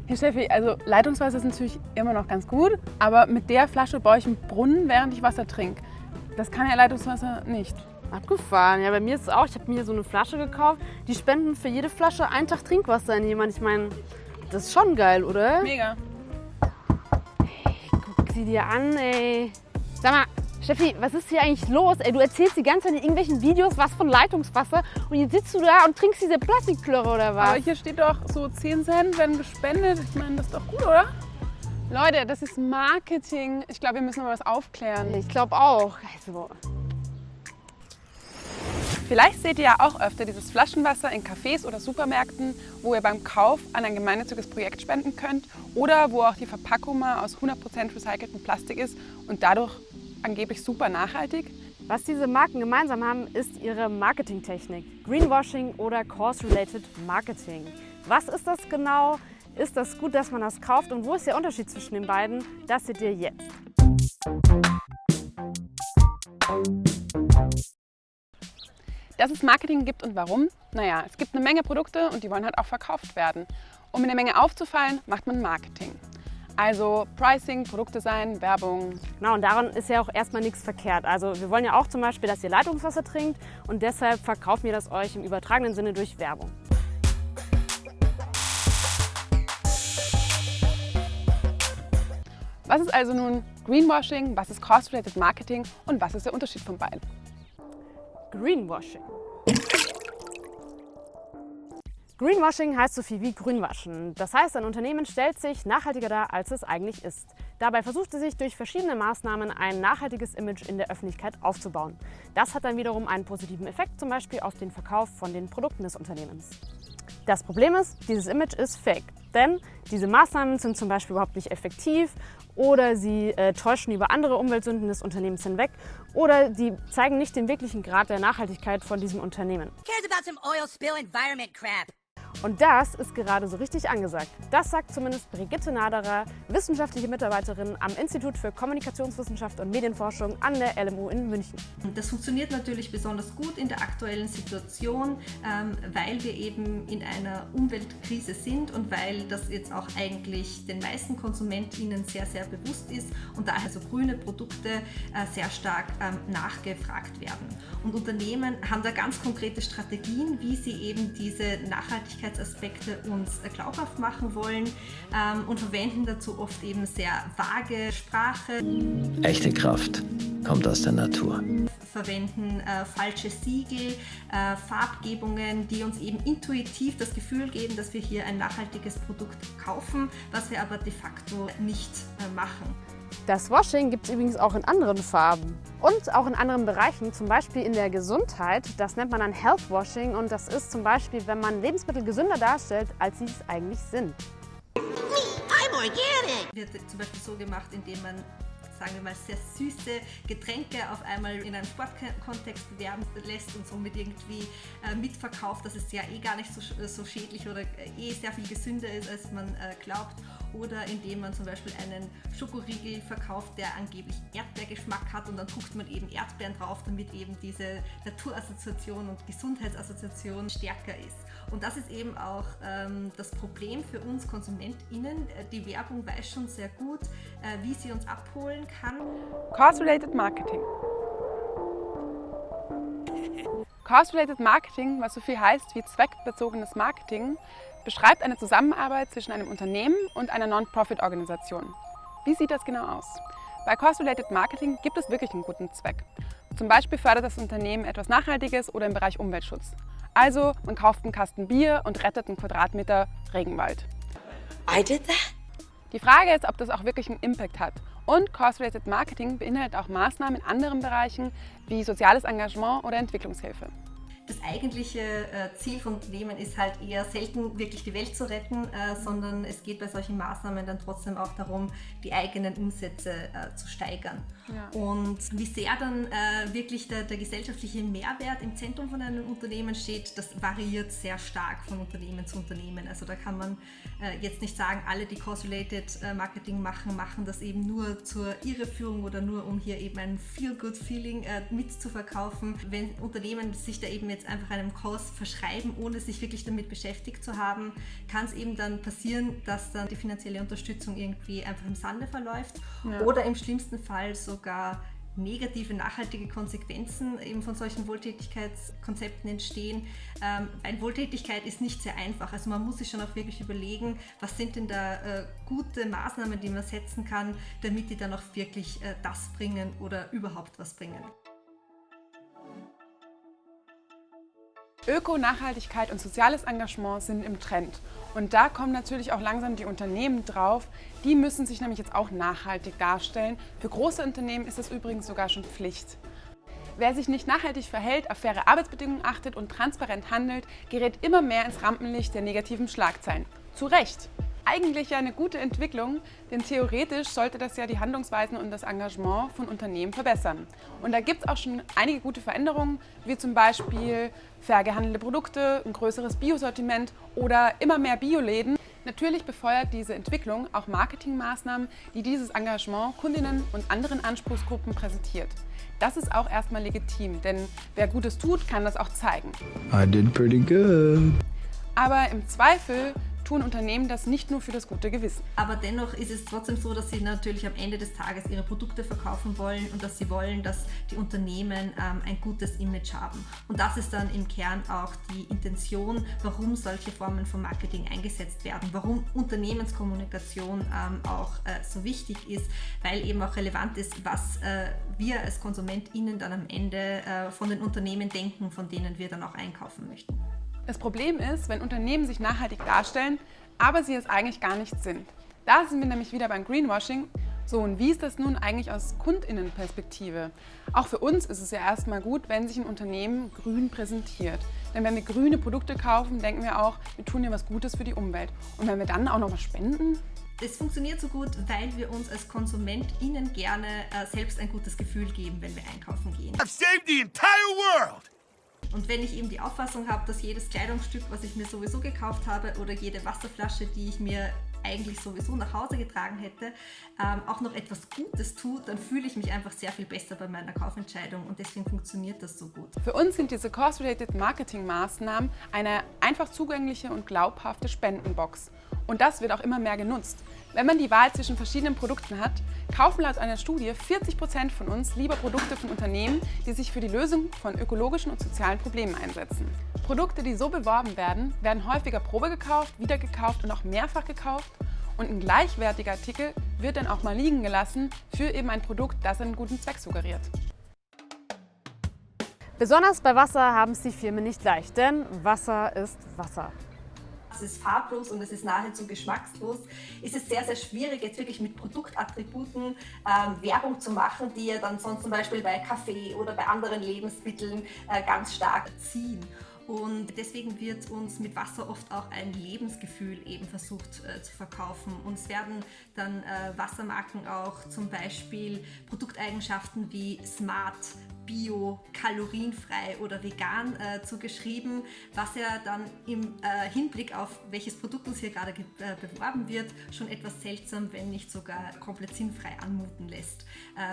Hey Steffi, also Leitungswasser ist natürlich immer noch ganz gut, aber mit der Flasche baue ich einen Brunnen, während ich Wasser trinke. Das kann ja Leitungswasser nicht. Abgefahren. Ja, bei mir ist es auch. Ich habe mir hier so eine Flasche gekauft. Die spenden für jede Flasche einen Tag Trinkwasser an jemand. Ich meine, das ist schon geil, oder? Mega. Guck sie dir an, ey. Sag mal, Steffi, was ist hier eigentlich los? Ey, du erzählst die ganze Zeit in irgendwelchen Videos was von Leitungswasser und jetzt sitzt du da und trinkst diese Plastikplörre oder was? Aber hier steht doch so 10 Cent werden gespendet. Ich meine, das ist doch gut, oder? Leute, das ist Marketing. Ich glaube, wir müssen mal was aufklären. Ich glaube auch. Also, Vielleicht seht ihr ja auch öfter dieses Flaschenwasser in Cafés oder Supermärkten, wo ihr beim Kauf an ein gemeinnütziges Projekt spenden könnt oder wo auch die Verpackung mal aus 100% recyceltem Plastik ist und dadurch angeblich super nachhaltig. was diese Marken gemeinsam haben, ist ihre Marketingtechnik. Greenwashing oder Cause-Related Marketing. Was ist das genau? Ist das gut, dass man das kauft? Und wo ist der Unterschied zwischen den beiden? Das seht ihr jetzt. Dass es Marketing gibt und warum? Naja, es gibt eine Menge Produkte und die wollen halt auch verkauft werden. Um in der Menge aufzufallen, macht man Marketing. Also Pricing, Produktdesign, Werbung. Genau, und daran ist ja auch erstmal nichts verkehrt. Also wir wollen ja auch zum Beispiel, dass ihr Leitungswasser trinkt und deshalb verkaufen wir das euch im übertragenen Sinne durch Werbung. Was ist also nun Greenwashing, was ist Cost-Related Marketing und was ist der Unterschied von beiden? Greenwashing. Greenwashing heißt so viel wie Grünwaschen. Das heißt, ein Unternehmen stellt sich nachhaltiger dar, als es eigentlich ist. Dabei versucht es sich durch verschiedene Maßnahmen ein nachhaltiges Image in der Öffentlichkeit aufzubauen. Das hat dann wiederum einen positiven Effekt, zum Beispiel auf den Verkauf von den Produkten des Unternehmens. Das Problem ist, dieses Image ist fake, denn diese Maßnahmen sind zum Beispiel überhaupt nicht effektiv oder sie täuschen über andere Umweltsünden des Unternehmens hinweg oder die zeigen nicht den wirklichen Grad der Nachhaltigkeit von diesem Unternehmen. Cares about some oil spill environment crap. Und das ist gerade so richtig angesagt. Das sagt zumindest Brigitte Naderer, wissenschaftliche Mitarbeiterin am Institut für Kommunikationswissenschaft und Medienforschung an der LMU in München. Das funktioniert natürlich besonders gut in der aktuellen Situation, weil wir eben in einer Umweltkrise sind und weil das jetzt auch eigentlich den meisten KonsumentInnen sehr, sehr bewusst ist und daher so grüne Produkte sehr stark nachgefragt werden. Und Unternehmen haben da ganz konkrete Strategien, wie sie eben diese Nachhaltigkeitsaspekte uns glaubhaft machen wollen und verwenden dazu oft eben sehr vage Sprache. Echte Kraft kommt aus der Natur. Verwenden falsche Siegel, Farbgebungen, die uns eben intuitiv das Gefühl geben, dass wir hier ein nachhaltiges Produkt kaufen, was wir aber de facto nicht machen. Das Washing gibt es übrigens auch in anderen Farben und auch in anderen Bereichen, zum Beispiel in der Gesundheit. Das nennt man dann Health Washing und das ist zum Beispiel, wenn man Lebensmittel gesünder darstellt, als sie es eigentlich sind. I'm organic. Wird zum Beispiel so gemacht, indem man, sagen wir mal, sehr süße Getränke auf einmal in einem Sportkontext bewerben lässt und somit irgendwie mitverkauft, dass es ja gar nicht so schädlich oder sehr viel gesünder ist, als man glaubt. Oder indem man zum Beispiel einen Schokoriegel verkauft, der angeblich Erdbeergeschmack hat und dann guckt man eben Erdbeeren drauf, damit eben diese Naturassoziation und Gesundheitsassoziation stärker ist. Und das ist eben auch das Problem für uns KonsumentInnen. Die Werbung weiß schon sehr gut, wie sie uns abholen kann. Cost-Related Marketing. Cost-Related Marketing, was so viel heißt wie zweckbezogenes Marketing, beschreibt eine Zusammenarbeit zwischen einem Unternehmen und einer Non-Profit-Organisation. Wie sieht das genau aus? Bei Cost-Related Marketing gibt es wirklich einen guten Zweck. Zum Beispiel fördert das Unternehmen etwas Nachhaltiges oder im Bereich Umweltschutz. Also, man kauft einen Kasten Bier und rettet einen Quadratmeter Regenwald. I did that? Die Frage ist, ob das auch wirklich einen Impact hat. Und Cost-Related Marketing beinhaltet auch Maßnahmen in anderen Bereichen wie soziales Engagement oder Entwicklungshilfe. Das eigentliche Ziel von Unternehmen ist halt eher selten wirklich die Welt zu retten, sondern es geht bei solchen Maßnahmen dann trotzdem auch darum, die eigenen Umsätze zu steigern. Ja. Und wie sehr dann wirklich der gesellschaftliche Mehrwert im Zentrum von einem Unternehmen steht, das variiert sehr stark von Unternehmen zu Unternehmen. Also da kann man jetzt nicht sagen, alle, die Cost-Related Marketing machen das eben nur zur Irreführung oder nur um hier eben ein Feel-Good-Feeling mitzuverkaufen. Wenn Unternehmen sich da eben jetzt einfach einem Kurs verschreiben, ohne sich wirklich damit beschäftigt zu haben, kann es eben dann passieren, dass dann die finanzielle Unterstützung irgendwie einfach im Sande verläuft oder im schlimmsten Fall sogar negative, nachhaltige Konsequenzen eben von solchen Wohltätigkeitskonzepten entstehen. Weil Wohltätigkeit ist nicht sehr einfach. Also man muss sich schon auch wirklich überlegen, was sind denn da gute Maßnahmen, die man setzen kann, damit die dann auch wirklich das bringen oder überhaupt was bringen. Öko, Nachhaltigkeit und soziales Engagement sind im Trend. Und da kommen natürlich auch langsam die Unternehmen drauf. Die müssen sich nämlich jetzt auch nachhaltig darstellen. Für große Unternehmen ist das übrigens sogar schon Pflicht. Wer sich nicht nachhaltig verhält, auf faire Arbeitsbedingungen achtet und transparent handelt, gerät immer mehr ins Rampenlicht der negativen Schlagzeilen. Zu Recht! Eigentlich ja eine gute Entwicklung, denn theoretisch sollte das ja die Handlungsweisen und das Engagement von Unternehmen verbessern. Und da gibt es auch schon einige gute Veränderungen, wie zum Beispiel fair gehandelte Produkte, ein größeres Biosortiment oder immer mehr Bioläden. Natürlich befeuert diese Entwicklung auch Marketingmaßnahmen, die dieses Engagement Kundinnen und anderen Anspruchsgruppen präsentiert. Das ist auch erstmal legitim, denn wer Gutes tut, kann das auch zeigen. I did pretty good. Aber im Zweifel tun Unternehmen das nicht nur für das gute Gewissen. Aber dennoch ist es trotzdem so, dass sie natürlich am Ende des Tages ihre Produkte verkaufen wollen und dass sie wollen, dass die Unternehmen ein gutes Image haben. Und das ist dann im Kern auch die Intention, warum solche Formen von Marketing eingesetzt werden, warum Unternehmenskommunikation auch so wichtig ist, weil eben auch relevant ist, was wir als KonsumentInnen dann am Ende von den Unternehmen denken, von denen wir dann auch einkaufen möchten. Das Problem ist, wenn Unternehmen sich nachhaltig darstellen, aber sie es eigentlich gar nicht sind. Da sind wir nämlich wieder beim Greenwashing. So, und wie ist das nun eigentlich aus KundInnenperspektive? Auch für uns ist es ja erstmal gut, wenn sich ein Unternehmen grün präsentiert. Denn wenn wir grüne Produkte kaufen, denken wir auch, wir tun ja was Gutes für die Umwelt. Und wenn wir dann auch noch was spenden? Es funktioniert so gut, weil wir uns als KonsumentInnen gerne selbst ein gutes Gefühl geben, wenn wir einkaufen gehen. I've saved the entire world! Und wenn ich eben die Auffassung habe, dass jedes Kleidungsstück, was ich mir sowieso gekauft habe, oder jede Wasserflasche, die ich mir eigentlich sowieso nach Hause getragen hätte, auch noch etwas Gutes tut, dann fühle ich mich einfach sehr viel besser bei meiner Kaufentscheidung und deswegen funktioniert das so gut. Für uns sind diese Cost-Related Marketing-Maßnahmen eine einfach zugängliche und glaubhafte Spendenbox. Und das wird auch immer mehr genutzt. Wenn man die Wahl zwischen verschiedenen Produkten hat, kaufen laut einer Studie 40% von uns lieber Produkte von Unternehmen, die sich für die Lösung von ökologischen und sozialen Problemen einsetzen. Produkte, die so beworben werden, werden häufiger Probe gekauft, wieder gekauft und auch mehrfach gekauft. Und ein gleichwertiger Artikel wird dann auch mal liegen gelassen für eben ein Produkt, das einen guten Zweck suggeriert. Besonders bei Wasser haben es die Firmen nicht leicht, denn Wasser ist Wasser. Es ist farblos und es ist nahezu geschmackslos. Es ist sehr, sehr schwierig, jetzt wirklich mit Produktattributen Werbung zu machen, die ja dann sonst zum Beispiel bei Kaffee oder bei anderen Lebensmitteln ganz stark ziehen. Und deswegen wird uns mit Wasser oft auch ein Lebensgefühl eben versucht zu verkaufen. Uns werden dann Wassermarken auch zum Beispiel Produkteigenschaften wie Smart, Bio, kalorienfrei oder vegan zugeschrieben, was ja dann im Hinblick auf welches Produkt uns hier gerade beworben wird, schon etwas seltsam, wenn nicht sogar komplett sinnfrei anmuten lässt.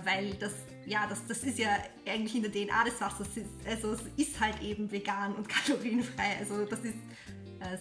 Weil das ist ja eigentlich in der DNA des Wassers, also es ist halt eben vegan und kalorienfrei, also das ist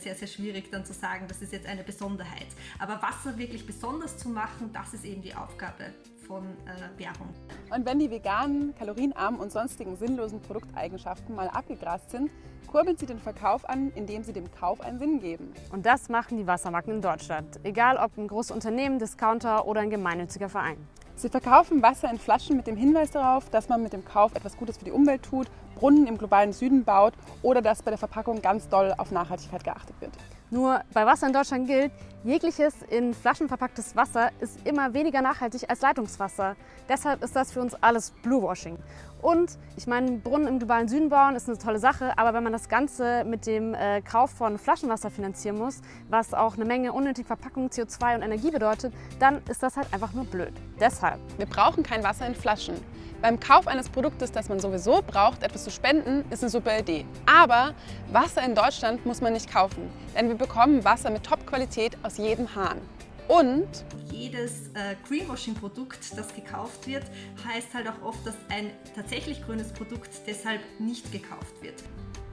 sehr, sehr schwierig dann zu sagen, das ist jetzt eine Besonderheit. Aber Wasser wirklich besonders zu machen, das ist eben die Aufgabe von Werbung. Und wenn die veganen, kalorienarmen und sonstigen sinnlosen Produkteigenschaften mal abgegrast sind, kurbeln sie den Verkauf an, indem sie dem Kauf einen Sinn geben. Und das machen die Wassermarken in Deutschland, egal ob ein großes Unternehmen, Discounter oder ein gemeinnütziger Verein. Sie verkaufen Wasser in Flaschen mit dem Hinweis darauf, dass man mit dem Kauf etwas Gutes für die Umwelt tut, Brunnen im globalen Süden baut oder dass bei der Verpackung ganz doll auf Nachhaltigkeit geachtet wird. Nur bei Wasser in Deutschland gilt, jegliches in Flaschen verpacktes Wasser ist immer weniger nachhaltig als Leitungswasser. Deshalb ist das für uns alles Bluewashing. Und ich meine, Brunnen im globalen Süden bauen ist eine tolle Sache, aber wenn man das Ganze mit dem Kauf von Flaschenwasser finanzieren muss, was auch eine Menge unnötige Verpackung, CO2 und Energie bedeutet, dann ist das halt einfach nur blöd. Deshalb. Wir brauchen kein Wasser in Flaschen. Beim Kauf eines Produktes, das man sowieso braucht, etwas zu spenden, ist eine super Idee. Aber Wasser in Deutschland muss man nicht kaufen, denn wir bekommen Wasser mit Top-Qualität aus jedem Hahn. Und jedes Greenwashing-Produkt, das gekauft wird, heißt halt auch oft, dass ein tatsächlich grünes Produkt deshalb nicht gekauft wird.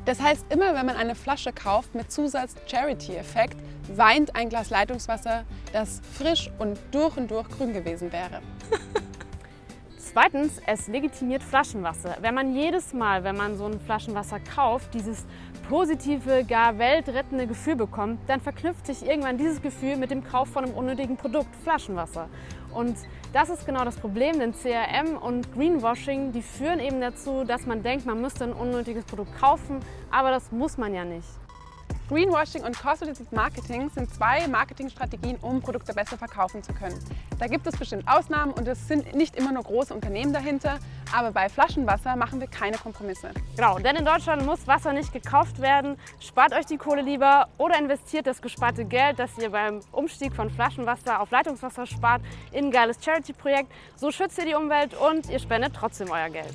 das heißt, immer wenn man eine Flasche kauft mit Zusatz Charity-Effekt, weint ein Glas Leitungswasser, das frisch und durch grün gewesen wäre. Zweitens, es legitimiert Flaschenwasser. Wenn man jedes Mal, wenn man so ein Flaschenwasser kauft, dieses positive, gar weltrettende Gefühl bekommt, dann verknüpft sich irgendwann dieses Gefühl mit dem Kauf von einem unnötigen Produkt, Flaschenwasser. Und das ist genau das Problem, denn CRM und Greenwashing, die führen eben dazu, dass man denkt, man müsste ein unnötiges Produkt kaufen, aber das muss man ja nicht. Greenwashing und Cost-Related Marketing sind zwei Marketingstrategien, um Produkte besser verkaufen zu können. Da gibt es bestimmt Ausnahmen und es sind nicht immer nur große Unternehmen dahinter, aber bei Flaschenwasser machen wir keine Kompromisse. Genau, denn in Deutschland muss Wasser nicht gekauft werden. Spart euch die Kohle lieber oder investiert das gesparte Geld, das ihr beim Umstieg von Flaschenwasser auf Leitungswasser spart, in ein geiles Charity-Projekt. So schützt ihr die Umwelt und ihr spendet trotzdem euer Geld.